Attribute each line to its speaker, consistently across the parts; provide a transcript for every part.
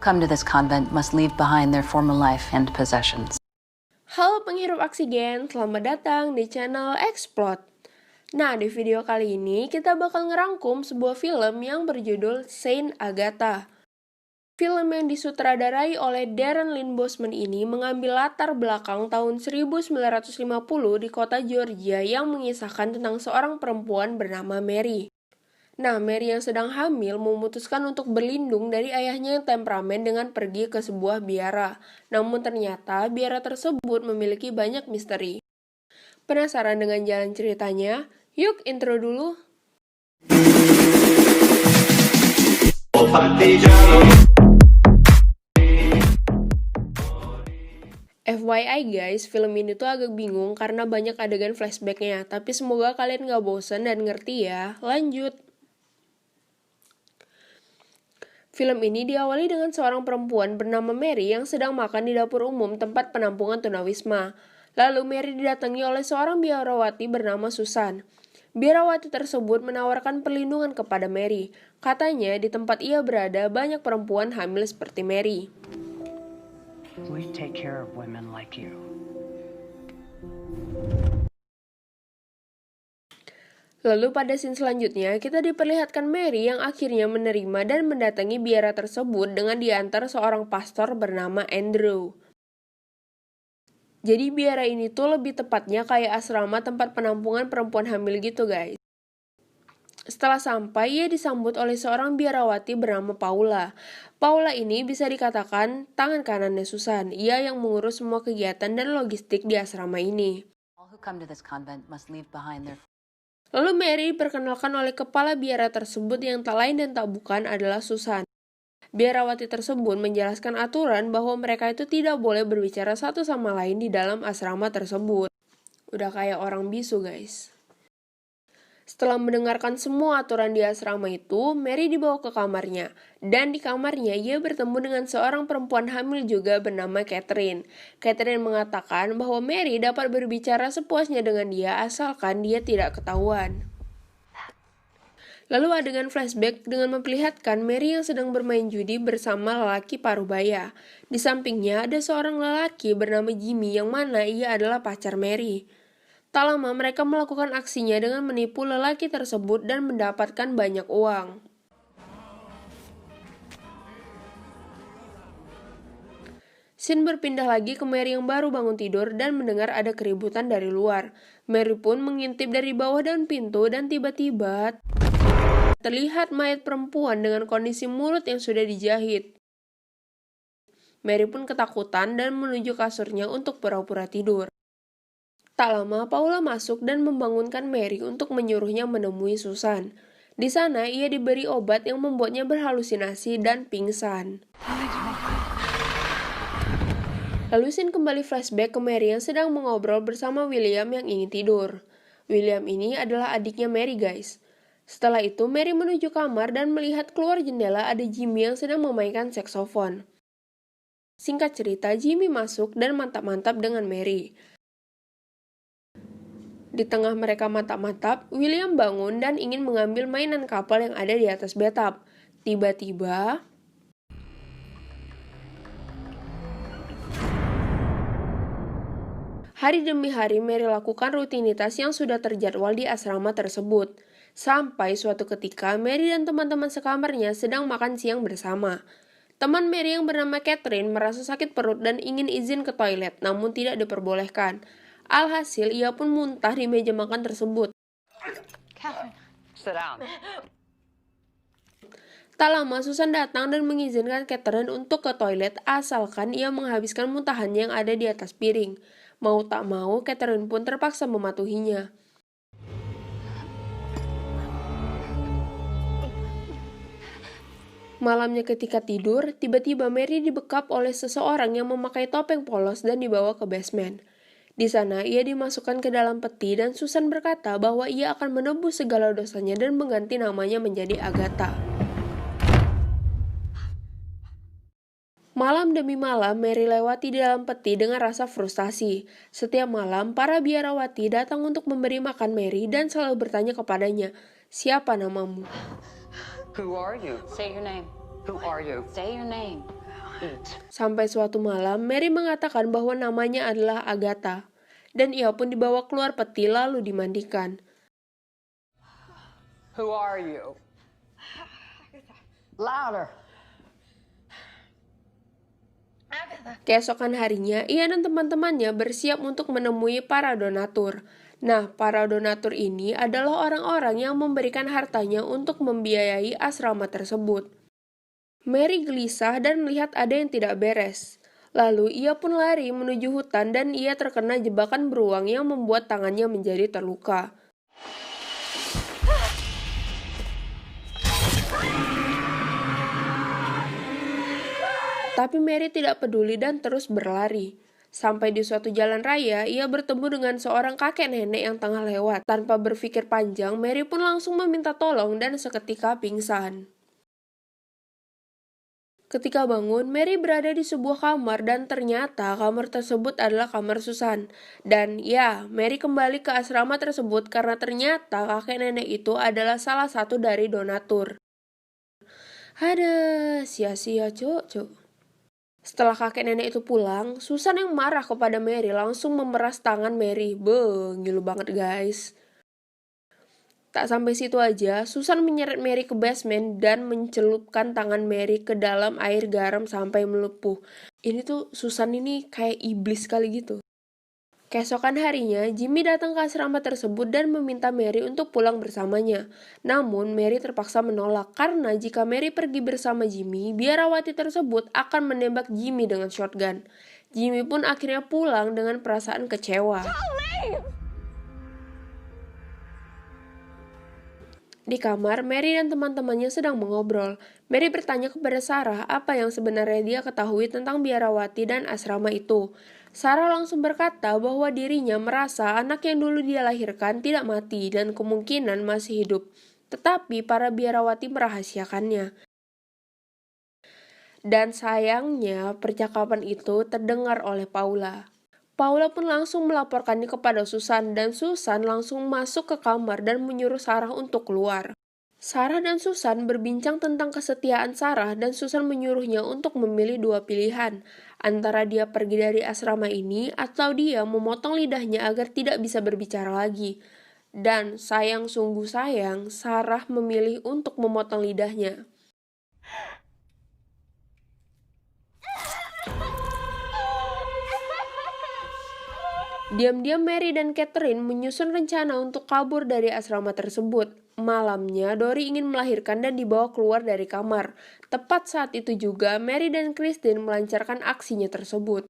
Speaker 1: come to this convent must leave behind their former life and possessions.
Speaker 2: Halo penghirup oksigen, selamat datang di channel Explode. Nah, di video kali ini kita bakal ngerangkum sebuah film yang berjudul Saint Agatha. Film yang disutradarai oleh Darren Lynn Bousman ini mengambil latar belakang tahun 1950 di kota Georgia yang mengisahkan tentang seorang perempuan bernama Mary. Nah, Mary yang sedang hamil memutuskan untuk berlindung dari ayahnya yang temperamen dengan pergi ke sebuah biara. Namun ternyata biara tersebut memiliki banyak misteri. Penasaran dengan jalan ceritanya? Yuk intro dulu. FYI guys, film ini tuh agak bingung karena banyak adegan flashbacknya. Tapi semoga kalian gak bosan dan ngerti ya. Lanjut. Film ini diawali dengan seorang perempuan bernama Mary yang sedang makan di dapur umum tempat penampungan tunawisma. Lalu Mary didatangi oleh seorang biarawati bernama Susan. Biarawati tersebut menawarkan perlindungan kepada Mary. Katanya di tempat ia berada banyak perempuan hamil seperti Mary.
Speaker 3: We take care of women like you.
Speaker 2: Lalu pada scene selanjutnya, kita diperlihatkan Mary yang akhirnya menerima dan mendatangi biara tersebut dengan diantar seorang pastor bernama Andrew. Jadi biara ini tuh lebih tepatnya kayak asrama tempat penampungan perempuan hamil gitu guys. Setelah sampai, ia disambut oleh seorang biarawati bernama Paula. Paula ini bisa dikatakan tangan kanannya Susan. Ia yang mengurus semua kegiatan dan logistik di asrama ini.
Speaker 1: All who come to this convent must leave behind their...
Speaker 2: Lalu Mary diperkenalkan oleh kepala biara tersebut yang tak lain dan tak bukan adalah Susan. Biarawati tersebut menjelaskan aturan bahwa mereka itu tidak boleh berbicara satu sama lain di dalam asrama tersebut. Udah kayak orang bisu guys. Setelah mendengarkan semua aturan di asrama itu, Mary dibawa ke kamarnya. Dan di kamarnya ia bertemu dengan seorang perempuan hamil juga bernama Catherine. Catherine mengatakan bahwa Mary dapat berbicara sepuasnya dengan dia asalkan dia tidak ketahuan. Lalu adegan flashback dengan memperlihatkan Mary yang sedang bermain judi bersama lelaki parubaya. Di sampingnya ada seorang lelaki bernama Jimmy yang mana ia adalah pacar Mary. Tak lama mereka melakukan aksinya dengan menipu lelaki tersebut dan mendapatkan banyak uang. Scene berpindah lagi ke Mary yang baru bangun tidur dan mendengar ada keributan dari luar. Mary pun mengintip dari bawah daun pintu dan tiba-tiba terlihat mayat perempuan dengan kondisi mulut yang sudah dijahit. Mary pun ketakutan dan menuju kasurnya untuk pura-pura tidur. Tak lama, Paula masuk dan membangunkan Mary untuk menyuruhnya menemui Susan. Di sana, ia diberi obat yang membuatnya berhalusinasi dan pingsan. Lalu scene kembali flashback ke Mary yang sedang mengobrol bersama William yang ingin tidur. William ini adalah adiknya Mary guys. Setelah itu, Mary menuju kamar dan melihat keluar jendela ada Jimmy yang sedang memainkan saksofon. Singkat cerita, Jimmy masuk dan mantap-mantap dengan Mary. Di tengah mereka mantap-mantap, William bangun dan ingin mengambil mainan kapal yang ada di atas bathtub. Tiba-tiba, hari demi hari Mary lakukan rutinitas yang sudah terjadwal di asrama tersebut. Sampai suatu ketika, Mary dan teman-teman sekamarnya sedang makan siang bersama. Teman Mary yang bernama Catherine merasa sakit perut dan ingin izin ke toilet, namun tidak diperbolehkan. Alhasil, ia pun muntah di meja makan tersebut.
Speaker 3: Catherine, sit down.
Speaker 2: Tak lama, Susan datang dan mengizinkan Catherine untuk ke toilet asalkan ia menghabiskan muntahannya yang ada di atas piring. Mau tak mau, Catherine pun terpaksa mematuhinya. Malamnya ketika tidur, tiba-tiba Mary dibekap oleh seseorang yang memakai topeng polos dan dibawa ke basement. Di sana, ia dimasukkan ke dalam peti dan Susan berkata bahwa ia akan menebus segala dosanya dan mengganti namanya menjadi Agatha. Malam demi malam, Mary lewati di dalam peti dengan rasa frustasi. Setiap malam, para biarawati datang untuk memberi makan Mary dan selalu bertanya kepadanya, "Siapa namamu?"
Speaker 3: Who are you?
Speaker 4: Say your name.
Speaker 3: Who are you?
Speaker 4: Say your name.
Speaker 3: eat.
Speaker 2: Sampai suatu malam, Mary mengatakan bahwa namanya adalah Agatha. Dan ia pun dibawa keluar peti lalu dimandikan.
Speaker 3: Who are you? Louder.
Speaker 2: Keesokan harinya, ia dan teman-temannya bersiap untuk menemui para donatur. Nah, para donatur ini adalah orang-orang yang memberikan hartanya untuk membiayai asrama tersebut. Mary gelisah dan melihat ada yang tidak beres. Lalu ia pun lari menuju hutan dan ia terkena jebakan beruang yang membuat tangannya menjadi terluka. Tapi Mary tidak peduli dan terus berlari. Sampai di suatu jalan raya, ia bertemu dengan seorang kakek nenek yang tengah lewat. Tanpa berpikir panjang, Mary pun langsung meminta tolong dan seketika pingsan. Ketika bangun, Mary berada di sebuah kamar dan ternyata kamar tersebut adalah kamar Susan. Dan ya, Mary kembali ke asrama tersebut karena ternyata kakek nenek itu adalah salah satu dari donatur. Ada sia-sia cok. Setelah kakek nenek itu pulang, Susan yang marah kepada Mary langsung memeras tangan Mary. Ngilu banget guys. Tak sampai situ aja, Susan menyeret Mary ke basement dan mencelupkan tangan Mary ke dalam air garam sampai melepuh. Ini tuh Susan ini kayak iblis kali gitu. Keesokan harinya, Jimmy datang ke asrama tersebut dan meminta Mary untuk pulang bersamanya. Namun, Mary terpaksa menolak karena jika Mary pergi bersama Jimmy, biarawati tersebut akan menembak Jimmy dengan shotgun. Jimmy pun akhirnya pulang dengan perasaan kecewa. Di kamar, Mary dan teman-temannya sedang mengobrol. Mary bertanya kepada Sarah apa yang sebenarnya dia ketahui tentang biarawati dan asrama itu. Sarah langsung berkata bahwa dirinya merasa anak yang dulu dia lahirkan tidak mati dan kemungkinan masih hidup. Tetapi para biarawati merahasiakannya. Dan sayangnya percakapan itu terdengar oleh Paula. Paula pun langsung melaporkannya kepada Susan dan Susan langsung masuk ke kamar dan menyuruh Sarah untuk keluar. Sarah dan Susan berbincang tentang kesetiaan Sarah dan Susan menyuruhnya untuk memilih dua pilihan, antara dia pergi dari asrama ini atau dia memotong lidahnya agar tidak bisa berbicara lagi. Dan sungguh sayang, Sarah memilih untuk memotong lidahnya. Diam-diam Mary dan Catherine menyusun rencana untuk kabur dari asrama tersebut. Malamnya, Dory ingin melahirkan dan dibawa keluar dari kamar. Tepat saat itu juga, Mary dan Christine melancarkan aksinya tersebut.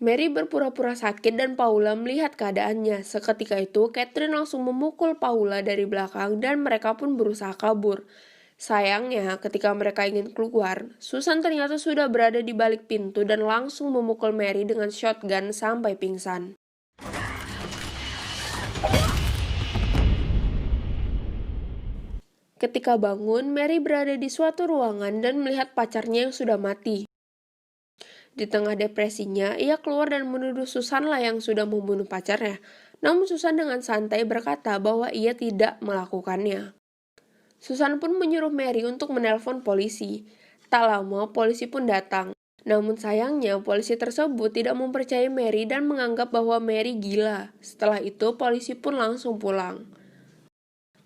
Speaker 2: Mary berpura-pura sakit dan Paula melihat keadaannya. Seketika itu, Catherine langsung memukul Paula dari belakang dan mereka pun berusaha kabur. Sayangnya, ketika mereka ingin keluar, Susan ternyata sudah berada di balik pintu dan langsung memukul Mary dengan shotgun sampai pingsan. Ketika bangun, Mary berada di suatu ruangan dan melihat pacarnya yang sudah mati. Di tengah depresinya, ia keluar dan menuduh Susan lah yang sudah membunuh pacarnya. Namun Susan dengan santai berkata bahwa ia tidak melakukannya. Susan pun menyuruh Mary untuk menelpon polisi. Tak lama, polisi pun datang. Namun sayangnya, polisi tersebut tidak mempercayai Mary dan menganggap bahwa Mary gila. Setelah itu, polisi pun langsung pulang.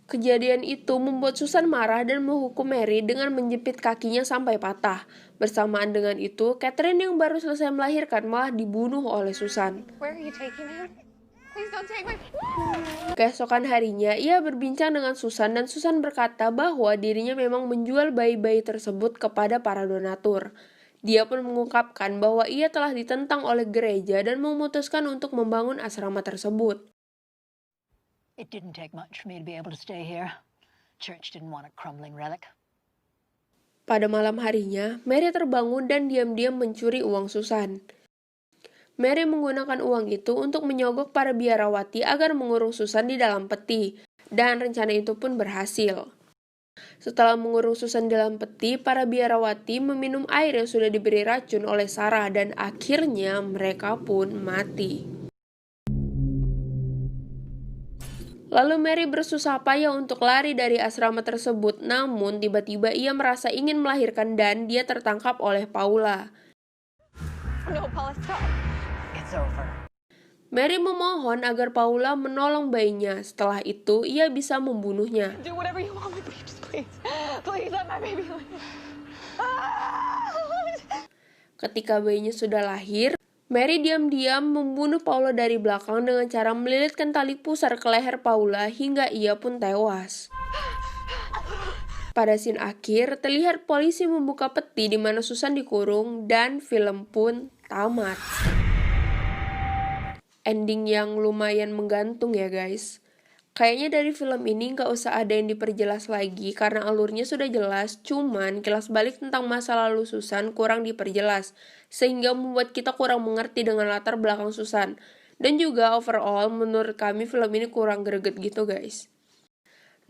Speaker 2: Kejadian itu membuat Susan marah dan menghukum Mary dengan menjepit kakinya sampai patah. Bersamaan dengan itu, Catherine yang baru selesai melahirkan malah dibunuh oleh Susan.
Speaker 4: Where are you taking him? Please don't take my...
Speaker 2: Keesokan harinya, ia berbincang dengan Susan dan Susan berkata bahwa dirinya memang menjual bayi-bayi tersebut kepada para donatur. Dia pun mengungkapkan bahwa ia telah ditentang oleh gereja dan memutuskan untuk membangun asrama tersebut.
Speaker 5: It didn't take much for me to be able to stay here. Church didn't want a crumbling relic.
Speaker 2: Pada malam harinya, Mary terbangun dan diam-diam mencuri uang Susan. Mary menggunakan uang itu untuk menyogok para biarawati agar mengurung Susan di dalam peti, dan rencana itu pun berhasil. Setelah mengurung Susan di dalam peti, para biarawati meminum air yang sudah diberi racun oleh Sarah dan akhirnya mereka pun mati. Lalu Mary bersusah payah untuk lari dari asrama tersebut, namun tiba-tiba ia merasa ingin melahirkan dan dia tertangkap oleh Paula.
Speaker 4: No, Paula, stop.
Speaker 3: It's over.
Speaker 2: Mary memohon agar Paula menolong bayinya. Setelah itu, ia bisa membunuhnya.
Speaker 4: Do whatever you want with me, just please. Please let my baby live.
Speaker 2: Ketika bayinya sudah lahir, Mary diam-diam membunuh Paula dari belakang dengan cara melilitkan tali pusar ke leher Paula hingga ia pun tewas. Pada scene akhir, terlihat polisi membuka peti di mana Susan dikurung dan film pun tamat. Ending yang lumayan menggantung ya guys. Kayaknya dari film ini gak usah ada yang diperjelas lagi karena alurnya sudah jelas, cuman kilas balik tentang masa lalu Susan kurang diperjelas, sehingga membuat kita kurang mengerti dengan latar belakang Susan. Dan juga overall menurut kami film ini kurang greget gitu guys.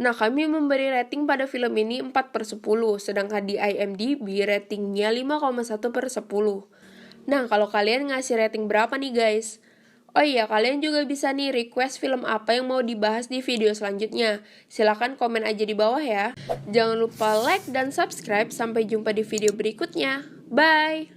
Speaker 2: Nah, kami memberi rating pada film ini 4/10, sedangkan di IMDb ratingnya 5,1/10. Nah, kalau kalian ngasih rating berapa nih guys? Oh iya, kalian juga bisa nih request film apa yang mau dibahas di video selanjutnya. Silahkan komen aja di bawah ya. Jangan lupa like dan subscribe. Sampai jumpa di video berikutnya. Bye!